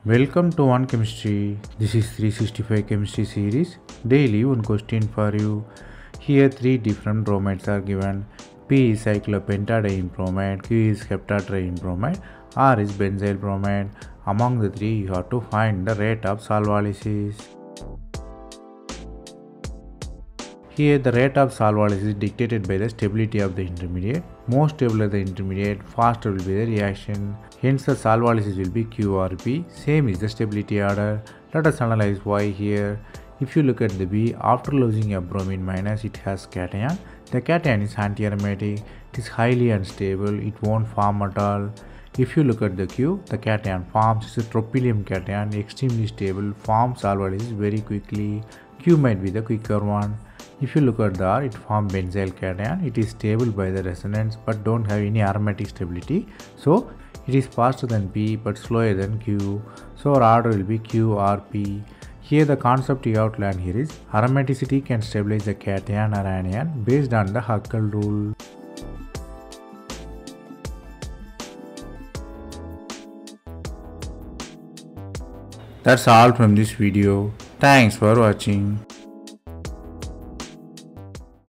Welcome to One Chemistry. This is 365 Chemistry series. Daily one question for you. Here three different bromides are given. P is cyclopentadiene bromide, Q is heptatriene bromide, R is benzyl bromide. Among the three you have to find the rate of solvolysis. Here the rate of solvolysis is dictated by the stability of the intermediate. More stable the intermediate, faster will be the reaction. Hence the solvolysis will be Q or P. Same is the stability order. Let us analyze why here. If you look at the B, after losing a bromine minus, it has cation. The cation is anti-aromatic. It is highly unstable. It won't form at all. If you look at the Q, the cation forms. It's a tropylium cation, extremely stable, forms solvolysis very quickly. Q might be the quicker one. If you look at the R, it forms benzyl cation. It is stable by the resonance but don't have any aromatic stability. So it is faster than P but slower than Q. So our order will be Q or P. Here the concept you have to learn here is aromaticity can stabilize the cation or anion based on the Huckel rule. That's all from this video. Thanks for watching.